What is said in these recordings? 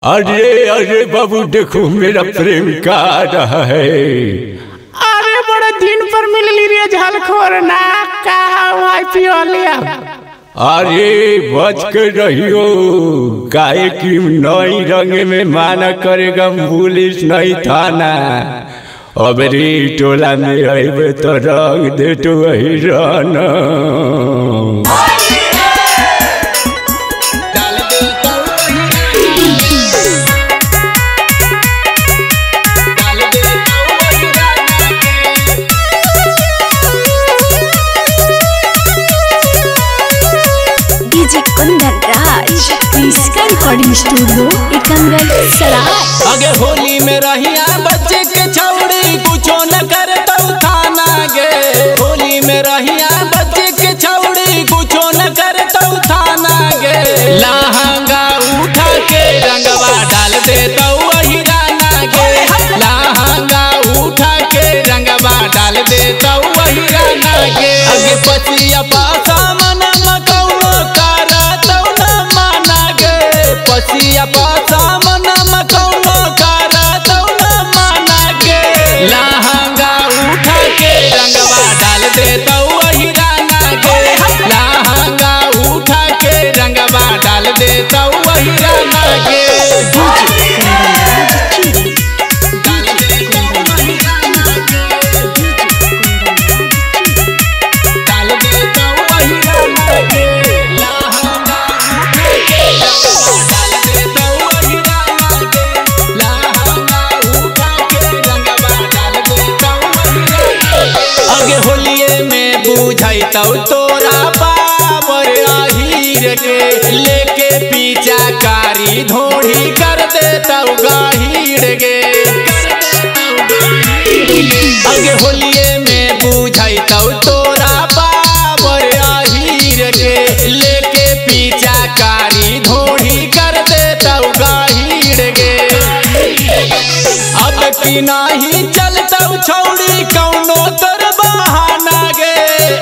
अरे अरे बाबू देखो मेरा प्रेम का रहा है। अरे बड़े दिन पर मिल ली रे झलखोर ना कहा पियोलिया। अरे बच कर रहियो काहे कि नई रंग में माना करेगा पुलिस नहीं थाना। अब रे टोला में आइबे तो रंग दे तो वही रहना। रिकॉर्डिंग स्टूडियो एकंगल सराय। आगे होली में रहिया बच्चे के छौड़ी कुछो न करे तो थाना गे। होली में रहिया बच्चे के छौड़ी कुछो न करे तो थाना गे। लहंगा उठा के रंगवा डाल दे तो वही राना गे। लहंगा उठा के रंगवा डाल दे तो वही राना गे। आगे पतिया पासा मना मकौनो करा तो न माना गे। पसिया पासा मना मकौनो करा तो न माना गे। लहंगा उठा के रंगवा डाल दे तो वही राना गे। लहंगा उठा के रंगवा डाल दे तो वही राना गे। होलिये में बुझाई तो तोरा पावर आहिर के लेके पीछा कारी धोड़ी कर दे तो गाहिर गे। आगे होलिये में बुझाई तो तोरा पावर आहिर के लेके पीछा कारी धोड़ी कर दे तो गाहिर गे। अब की नाही चलता छौड़ी कौनो तर बहाना गे।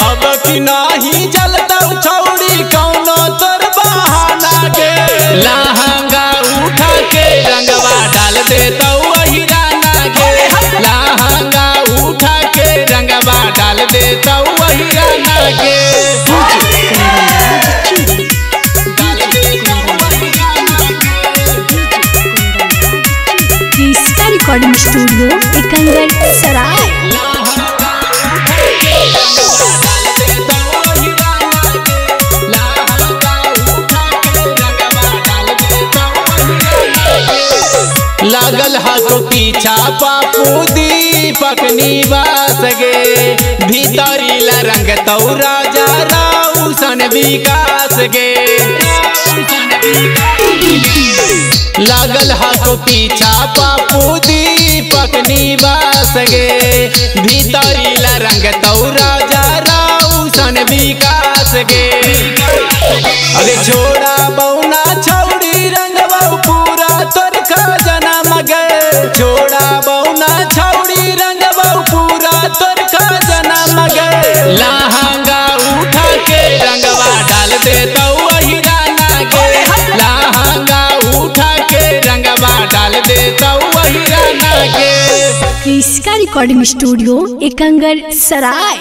अब की नाही चलता छौड़ी कौनो तर बहाना गे। लहंगा उठा के रंगवा डाल दे तो वही राना गे। लहंगा उठा के रंगवा डाल दे तो वही राना गे। रिकॉर्डिंग स्टूडियो एकंगल सराय। लागल हाथों पीछा पापू दीपक निवास गे। भीतरी ला रंग तो राजा राउसन विकास गे। लागल हाथों पीछा पापू दीपक निवास गे। भीतरी ला रंग तो राजा राउसन विकास गे। अरे छोड़ा बौना छौड़ी रंगवा पूरा तोर खजाना मगे। छोड़ा बौना छौड़ी रंगवा पूरा तोर खजाना मगे। लहंगा उठा के रंगवा डाल दे तो वही राना गे। लहंगा उठा के रंगवा डाल दे तो वही राना गे। इसका रिकॉर्डिंग स्टूडियो एकंगल सराय।